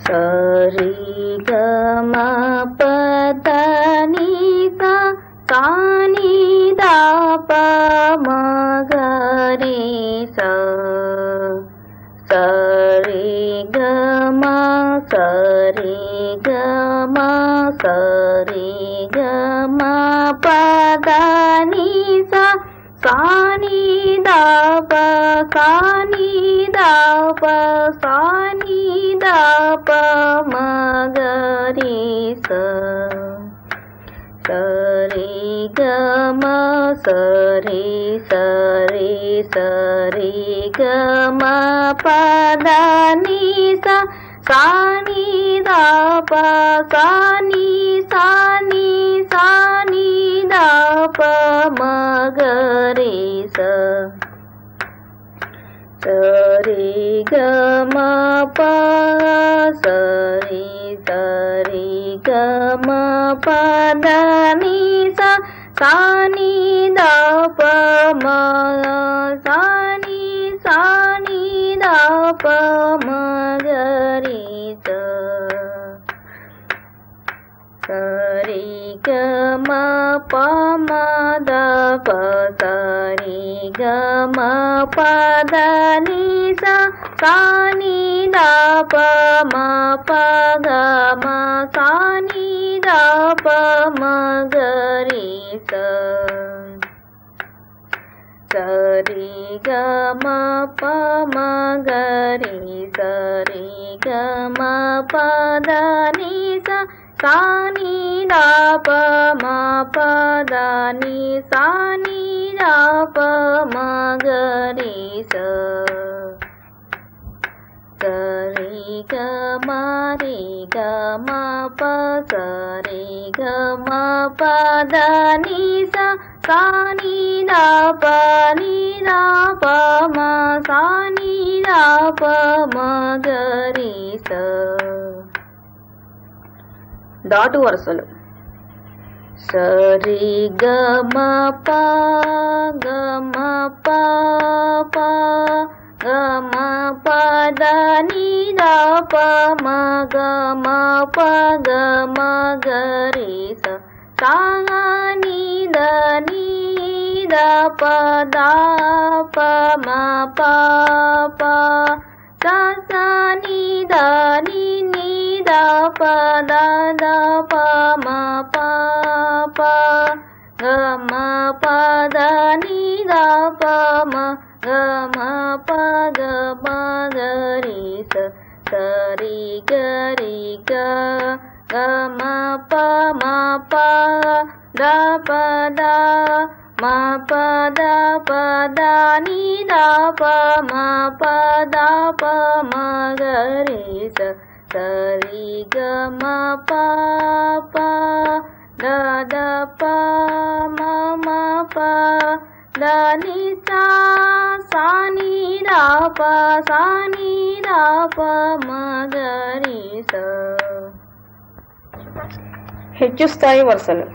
సరి గమ పద ని సా సాని దా ప మ గ రి సా సరి గమ సరి గమ సరి గమ పద ని సా సాని దా ప సాని దా ప సాని దా ప మ గ రి సా సరి గమ సరి సరి సరి గమ పద ని సా సాని దా ప సాని సాని సాని దా ప మ గ రి సా సరి గమ ప సరి సరి గమ పద ని సా సాని దా ప మ సాని సాని దా ప మ గ రి సా సరి గమ ప మ ద ప సరి గమ పద ని సా సాని దా ప మ ప గ మ సాని దా ప మ గ రి సా సరి గమ ప మ గ రి సరి గమ పద ని సా సాని దా ప మ ప ద ని సాని దా ప మ గ రి సా సరి గమ రి గమ ప సరి గమ పద ని సా సాని దా ప ని దా ప మ సాని దా ప మ గ రి సా దాటు వరుసలు సరి గమ ప గమ ప ప గమ పద ని దా ప మ గమ ప గమ గ రి సా సా ని ద ని ద ప దా ప మ ప ప సా సా ని ద ని ని ద ప ద ద ప మ ప ప గ మ ప ద ని ద ప మ గ మ ప గ మ గ రి సా సరి గ రి గ గ మ ప మ ప ద ప ద మ ప ద ప ద ని ద ప మ ప ద ప మ గ రి సా సరి గ మ ప ప ద ద ప మ మ ప ద ని సా సాని దా ప సాని దా ప మ గ రి సా హెచ్చు స్థాయి వరుసలు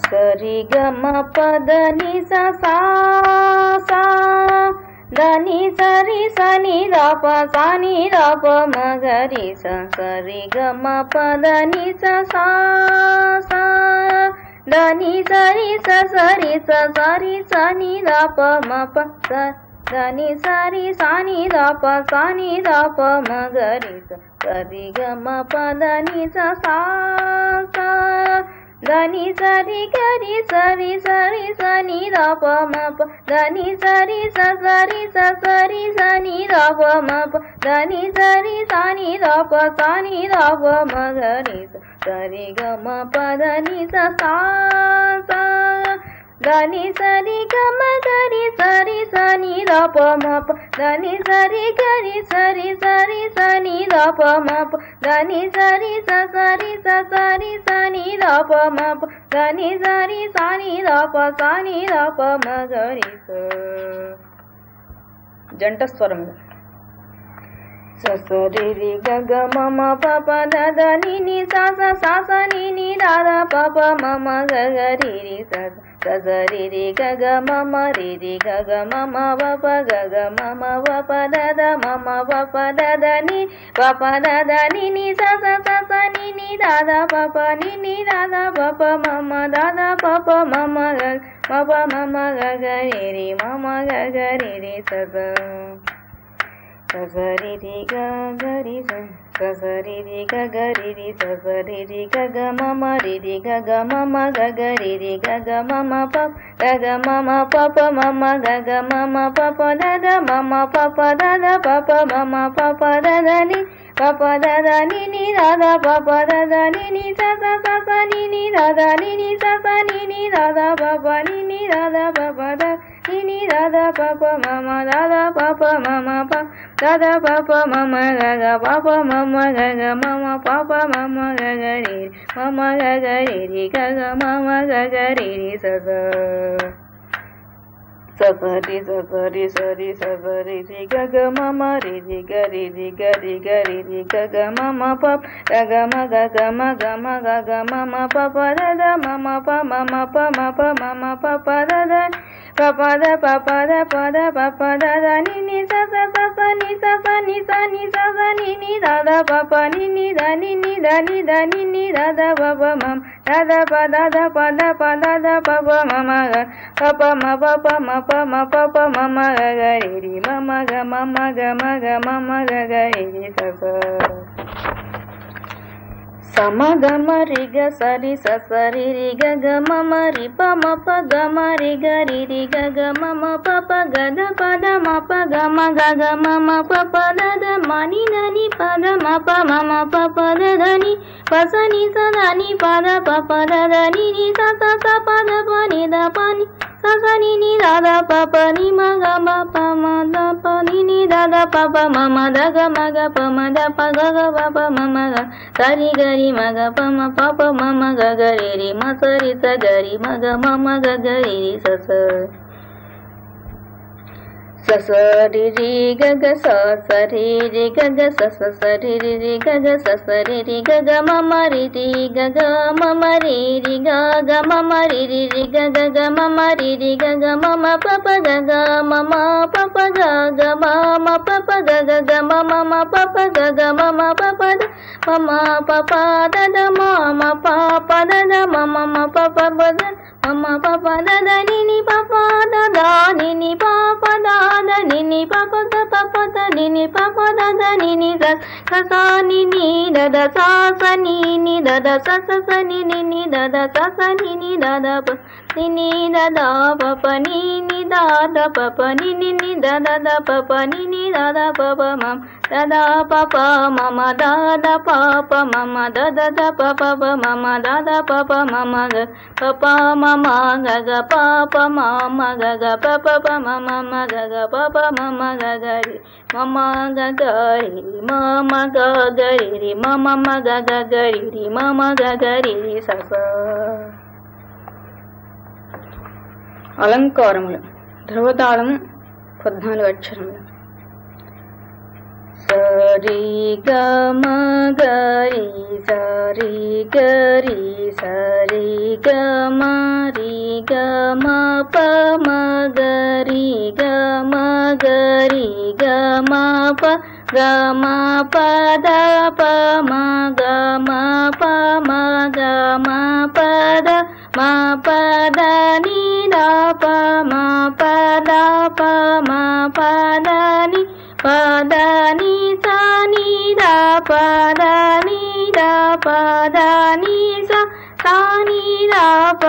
సరి గమ పద ని సా సా సా ద ని సరి సని ద ప సాని ద ప మ గ రి సా సరి గమ పద ని సా సా సా ద ని సరి స సరి స సరి సని ద ప మ ప స ద ని సరి సాని ద ప సాని ద ప మ గ రి సా సరి గమ పద ని సా సా సా ద ని సరి గ రి సరి సరి సని ద ప మ ప ద ని సరి స సరి స సరి సని ద ప మ ప ద ని సరి సాని ద ప సాని ద ప మ గ రి సా సరి గమ పద ని సా సా సా ద ని సరి గమ గ రి సరి సని ద ప మ ప ద ని సరి గ రి సరి సరి సని ద ప మ ప ద ని సరి స సరి స సరి సని ద ప మ ప ద ని సరి సాని ద ప సాని ద ప మ గ రి సా జంట స్వరములు సరి రి గ గ మ మ ప ప ద ద ని ని సా సా సా సా ని ని ద ద ప ప మ మ గ గ రి రి సా சசரி ரி கக மம ரி ரி கக மம பப கக மம பப தத மம பப தத நி பப தத நி நி சச சச நி நி தத பப நி நி தத பப மம தத பப மம பப மம கக ரி ரி மம கக ரி ரி சச சசரி ரி கக ரி சசரி ரி கக ரி ரி சசரி ரி கக மம ரி ரி கக மம கக ரி ரி கக மம பப் கக மம பப மம கக மம பப தத மம பப தத பப மம பப தத நி பப தத நி நி தத பப தத நி நி சச சச நி நி தத நி நி சச நி நி தத பப நி நி தத பப த நி நி தத பப மம தத பப மம ப தத பப மம கக பப மம கக மம பப மம கக ரி மம கக ரி ரி கக மம கக ரி ரி சச சசரி சசரி சரி சசரி ரி கக மம ரி ரி க ரி ரி க ரி க ரி ரி கக மம பப் கக ம கக ம கம கக மம பப தத மம ப மம ப மப மம பப தத பபத பபத பத பபத நி நி சச சச நி சச நி ச நி சச நி நி தத பப நி நி த நி நி த நி த நி நி தத பப மம் தத பத த பத பத த பப மம க பப ம பப ம ப ம பப மம க க ரி ரி மம க மம க ம க மம க க ரி ரி சச சம கம ரி க சரி சசரி ரி க க மம ரி ப ம ப க ம ரி க ரி ரி க க மம ப ப க த பத ம ப க ம க க மம ப ப த த ம நி த நி பத ம ப மம ப ப த த நி ப ச நி ச த நி பத ப ப த த நி நி ச ச ச ப த ப நி த ப நி ச ச நி நி த த ப ப நி ம க ம ப ம த ப நி நி த த ப ப ம ம த க ம க ப ம த ப க க ப ப ம ம க க ரி க ரி ம க ப ம ப ப ம ம க க ரி ரி ம ச ரி ச க ரி ம க ம ம க க ரி ரி ச ச சசரி ரி க க ச சரி ரி க க ச ச சரி ரி ரி க க ச சரி ரி க க ம ம ரி ரி க க ம ம ரி ரி க க ம ம ரி ரி ரி க க க ம ம ரி ரி க க ம ம ப ப க க ம ம ப ப க க ம ம ப ப க க க ம ம ம ப ப க க ம ம ப ப த ம ம ப ப த த ம ம ப ப த த ம ம ம ப ப ப த ம ம ப ப த த நி நி ப ப த த நி நி ப ப த த நி நி ப ப த ப ப த நி நி ப ப த த நி நி த த ச நி நி த த ச ச நி நி த த ச ச ச நி நி நி த த ச ச நி நி த த ப நி நி த த ப ப நி நி த த ப ப நி நி நி த த த ப ப நி நி த த ப ப ம த த ப ப ம ம த த ப ப ம ம த த த ப ப ப ம ம த த ப ப ம ம க ப ப ம ம க க ப ப ம ம க க ப ப ப ம ம ம க க ப ப ம ம க க ரி ம ம க க ரி ரி ம ம க க ரி ரி ம ம ம க க க ரி ரி ம ம க க ரி ரி ச ச అలంకారములు ధ్రువతాళం 14 అక్షరములు సరి గ మ గ రి సరి గ రి సరి గ మ రి గ మ ప మ గ రి గ మ గ రి గ మ ప గ మ ప ద ప మ గ మ ప మ గ మ ప ద మ ప ద ని ద ప మ ప ద ప మ ప ద ని ప ద ని స ని ద ప ద ని ద ప ద ని స స ని ద ప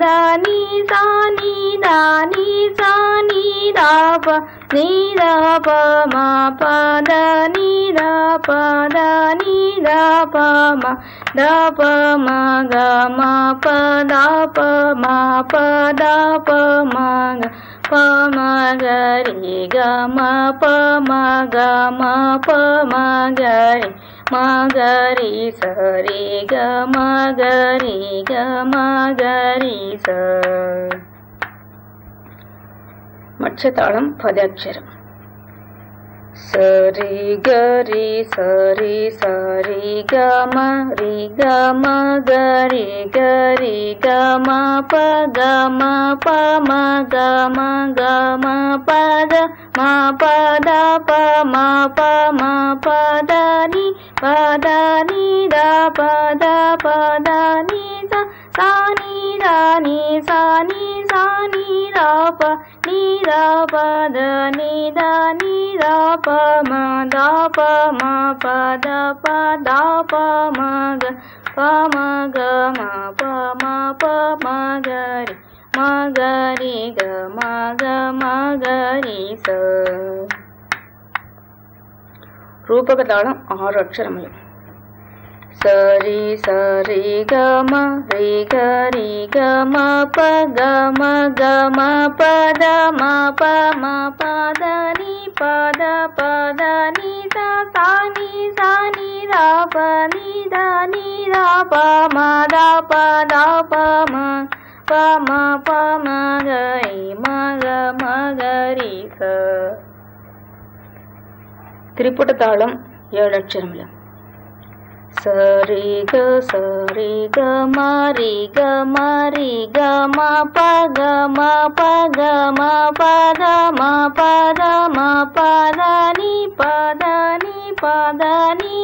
ద ని స ని ద ని స ని ద ప ని ద ప మ ప ద ని ద ప ద ని ద ప మ ద ప మ గ మ ప ద ప మ ప ద ప మ గ ప మ గ రి గ మ ప మ గ మ ప మ గ రి మ గ రి స రి గ మ గ రి గ మ గ రి స మత్స్యతాళం 10 అక్షరం సరి గరి సరి సరి గమ రి గమ గరి గరి గమ పద మ పమ గమ గమ పద మ పద పమ పమ పద ని ద పద పద ని sa ni da ni sa ni da pa ni da pa da ni da pa ma da pa da pa ma ga ma ga ri ga ma ri sa. రూపక తాళం 6 అక్షరములు. సరి సరి గమ రి గరి గమ ప గమ గమ పద మ పమ పద ని పద పద ని సా ని రా ప ని రా ప మ ద ప మ గ రి స. త్రిపుట తాళం 7 అక్షరములు. సరి గ మ రి గ మ ప గ మ పద మ పద ని పద ని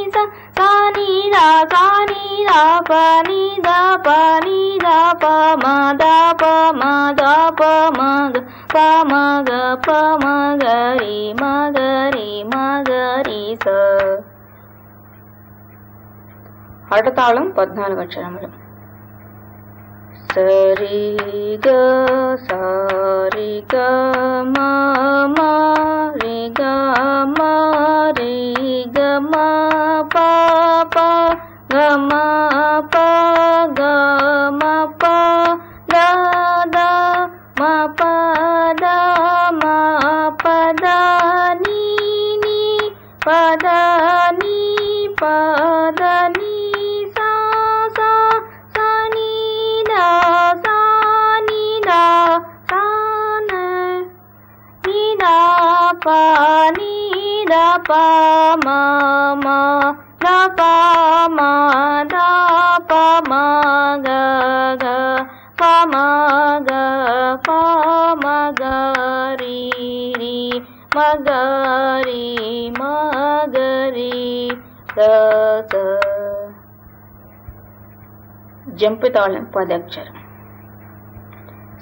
సా ని రా ప ని ద ప మ ద ప మ గ రి స. అడతాళం 14 అక్షరములు. సరి గ సారి గ మ రి గ రి గ మ ప గ మ ప ద మ ప ద ప ద ని పద ని ప మ ద ప మ గ ప మ గ రి మ గ రి స. జంపు తాళం 10 అక్షరం.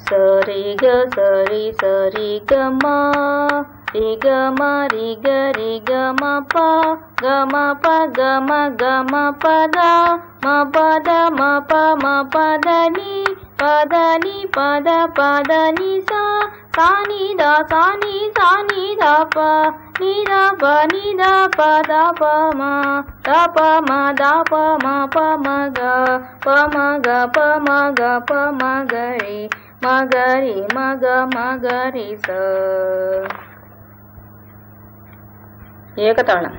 సరి గ సరి గ మ రి గ మ ప గ మ ప గ మ పద మ పద మ పద ని పద ని సా ని ద ప ని ద ప ద ప మ ద ప మ ప మ గ మ గ రి స. ఏకతాళం.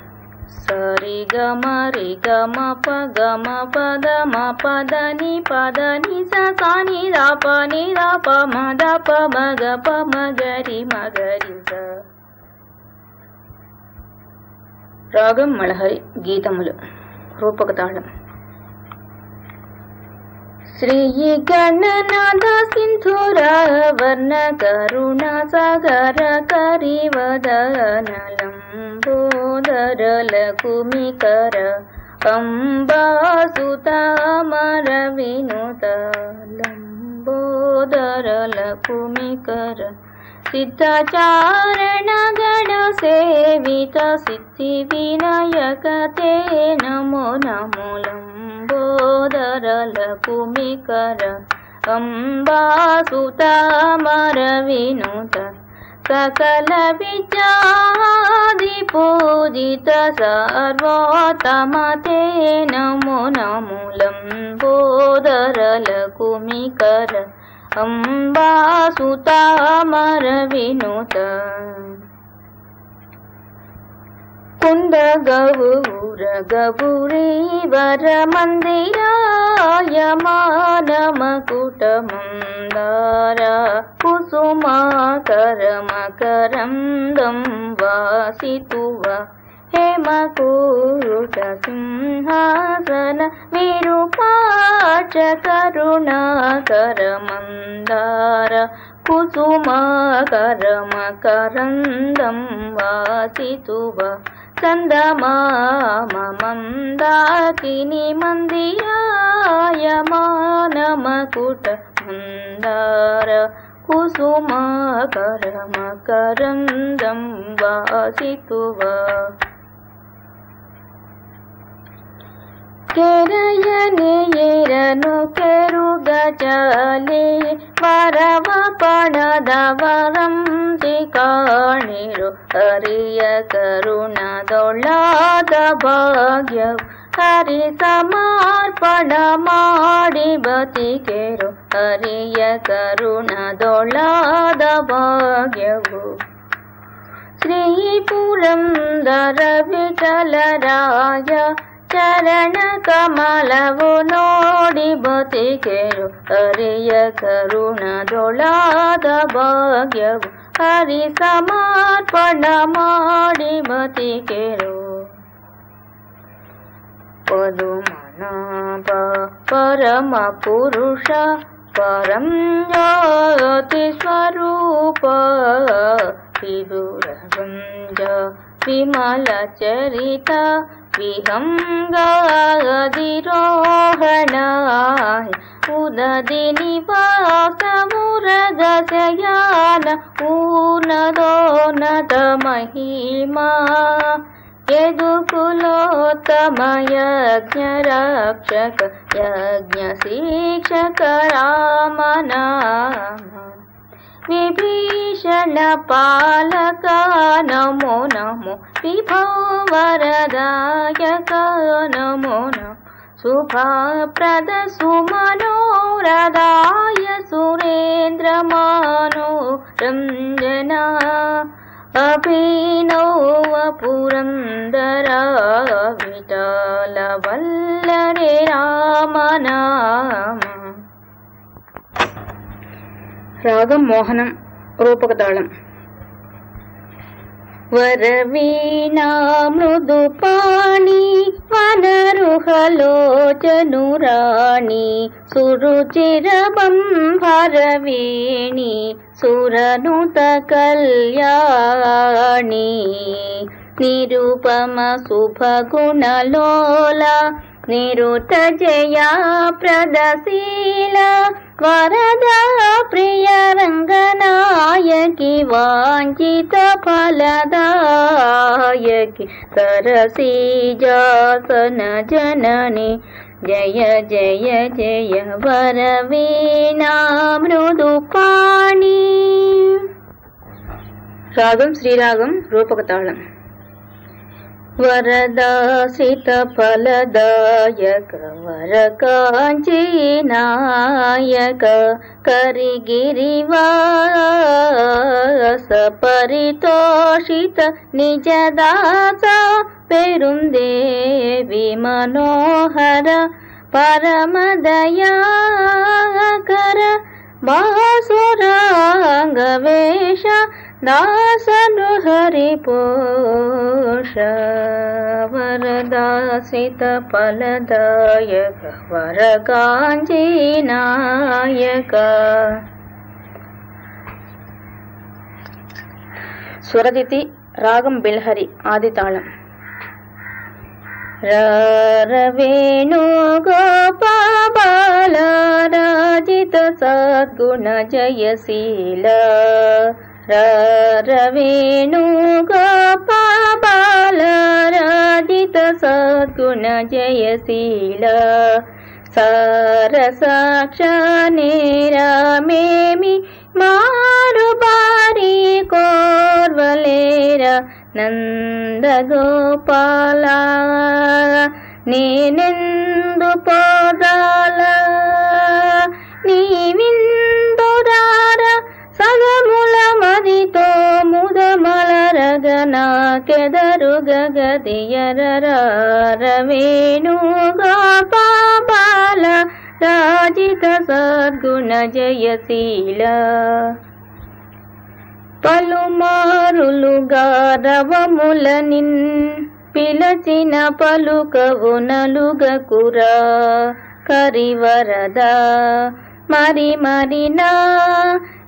సరి గ మ రి గ మ ప గ మ పద మ పద ని సా ని రా ప మ ద ప మ గ రి స. రాగం మళహరి గీతములు. రూపక తాళం. శ్రీ గణనాథ సింధుర వర్ణ కరుణ సాగర కరివదనలం బోదరల కుమికర అంబాసుత అమర వినుత లంబోదరల కుమికర సిద్ధాచారణ గణ సేవిత సిద్ధి వినాయక తే నమో నమోలం బోదరల కుమికర అంబాసుత అమర వినుత సకల విద్యాది పూజిత సర్వోత్తమ తే నమో నమోలం బోదరల కుమికర అంబాసుత అమర వినుత. కుంద గౌర గౌరీవర మందిరాయ మానమకుటమం మందార కుసుమాకర మకరందం వాసితువ హేమకూరుట సింహాసన విరూపాక్ష కరుణాకర మందార కుసుమాకర మకరందం వాసితువ చందమామ మందాకిని మందిరాయమానమకుట మందార కుసుమాకర మకరందం వాసితువ ಕೆರೆಯನೆಯೇರನು ಕೆರುಗಜಲೆ ವರವ ಪಣದವರಂತಿ ಕಾಣಿರು ಹರಿಯ ಕರುಣದೊಳ್ಳಾದ ಭಾಗ್ಯವು ಹರಿ ಸಮರ್ಪಣ ಮಾಡಿ ಬತಿಕೆರು ಹರಿಯ ಕರುಣದೊಳ್ಳಾದ ಭಾಗ್ಯವು ಶ್ರೀ ಪುರಂದರ ವಿಠಲರಾಯ ಚರಣ ಕಮಲವು ನೋಡಿ ಬತಿಕೆರು ಹರಿಯ ಕರುಣದೊಳಾದ ಭಾಗ್ಯವು ಹರಿ ಸಮರ್ಪಣ ಮಾಡಿ ಬತಿಕೆರು ಪದುಮನಾಭ ಪರಮ ಪುರುಷ ಪರಂ ಜ್ಯೋತಿ ಸ್ವರೂಪ ವಿದುರಗಂಜ ವಿಮಲ ಚರಿತ ವಿಹಂಗಾದಿರೋಹಣಾಯ ಉದದಿ ನಿವಾಸ ಮುರದ ಶಯಾನ ಊರ್ಣದೋನ್ನತ ಮಹಿಮಾ ಯದುಕುಲೋತ್ತಮ ಯಜ್ಞ ರಕ್ಷಕ ಯಜ್ಞ ಶಿಕ್ಷಕ ರಾಮನಾಮ ವಿಭೀಷಣ ಪಾಲಕ ನಮೋ ನಮೋ ವಿಭೋ ವರದಾಯಕ ನಮೋ ನಮೋ ಶುಭಪ್ರದ ಸುಮನೋರದಾಯ ಸುರೇಂದ್ರ ಮನೋರಂಜನ ಅಭಿನವ ಪುರಂದರ ವಿಠಲ ವಲ್ಲರೆ ರಾಮನಾಮ. రాగం మోహనం, రూపక తాళం. వరవీణా మృదుపాణి వనరుహలోచనురాణి సురుచిరబంభరవేణి సురనుత కళ్యాణి నిరుపమ శుభగుణలోల నిరుత జయా ప్రదశీల వరదా ప్రియ రంగనాయకి వాంఛిత ఫలదాయకి సరసీజాసన జనని జయ జయ జయ వరవీణా మృదుపాణి. రాగం శ్రీరాగం, రూపక తాళం. వరదాసిత ఫలదాయక వరకాంచీ నాయక కరిగిరివాస పరితోషిత నిజదాస పెరుందేవి మనోహర పరమదయాకర బాసురాంగవేష దాసను హరిపోష. వరదాసిత ఫలదాయక వరకాంచీ నాయక. స్వరదితి, రాగం బిల్హరి, ఆది తాళం. రవేణు గోపాల రాజిత సద్గుణ జయశీల. రవేణు గోపాల రాజిత సద్గుణ జయశీల. సరసాక్షనేరమేమి మారు బారి కోర్వలేర నందగోపాల నేనెందు పోదాల నీవిందురార సగముల మదితో ముదమలరగన కెదరుగగదియరర. రవేణు గోపాల రాజిత సద్గుణ జయశీల పలుమారులుగా రవముల నిన్ పిలచిన పలుకవు నలుగకురా కరివరద మరి మరినా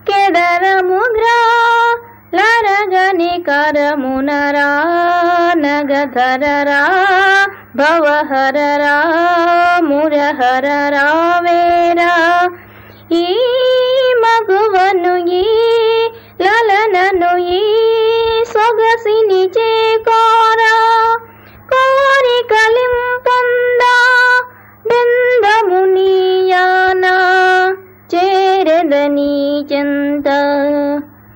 కెదరముగ్రా లరగని కరమునరా నగధరరా భవహరరా మురహరరా వేరా ఈ మగువను ఈ లలనను ఈ సొగసిని చేకోరా కోరికలింపొందా బెందమునియానా చేరదని చెంత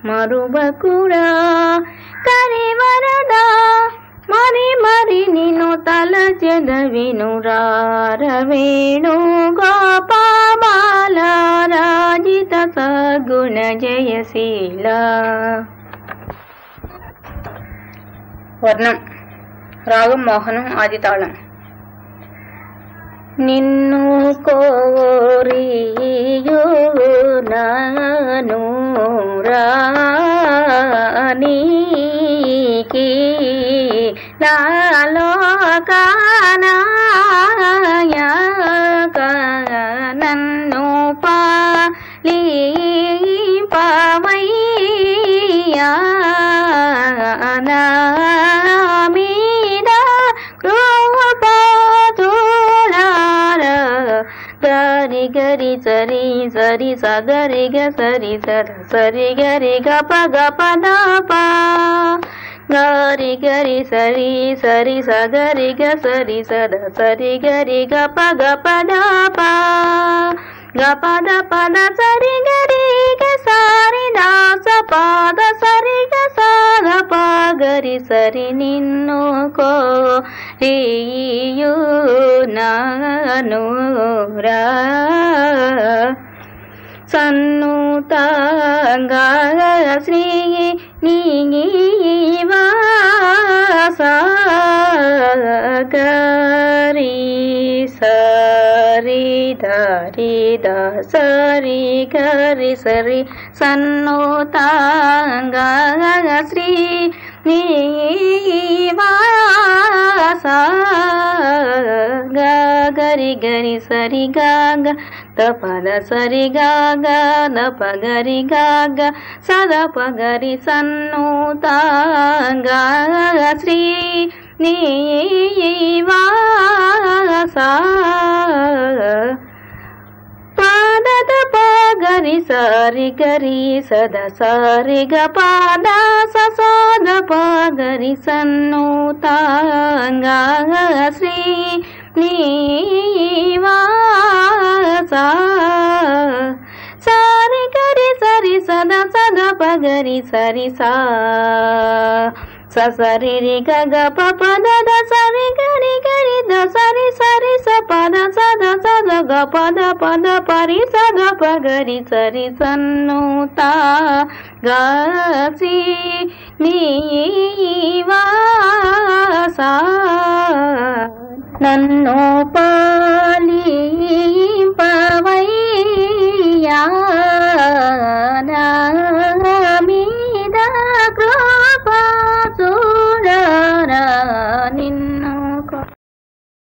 మరువకురా కరివరదా మరి మరి నిన్ను తలచెదవినురారవేణు గోపాల రాజిత సద్గుణ జయశీల. వర్ణం రాగం మోహనం ఆది తాళం. నిన్ను కోరియు నాను రానీకి నాలో కానాయక నన్ను పాలింపవయ్యా నా మీద కృపతులార గరి గరి సరి సరి సగరి గ సరి సర సరి గరి గ పగ పద పా గరి గరి సరి సరి సగరి గ సరి సర సరి గరి గ పగ పద పా గ పద పద సరి గరి గ సారి దాస పాద సరి గ సాధ పాగరి సరి నిన్ను కోరియు నాను రా సన్నుతంగా శ్రీ నీవాస గరి సరి ధరి ద సరి గరి సరి సన్నుతంగా శ్రీ నీవాస గరి గరి సరి గ పద సరి గ ద పగరి గ సద పగరి సన్నుతంగా శ్రీ నీవాస పాదద పగరి సరి గరి సద సరి గ పాద సద పగరి సన్నుతంగా శ్రీ నీవాస సరి గరి సరి సద సద పగరి సరి సా సరి రి గ పద ద సరి గరి గరి ద సరి సరి స పద సద సద గ పద పద పరి సద పగరి సరి సన్నుత గసి నీవాస నన్ను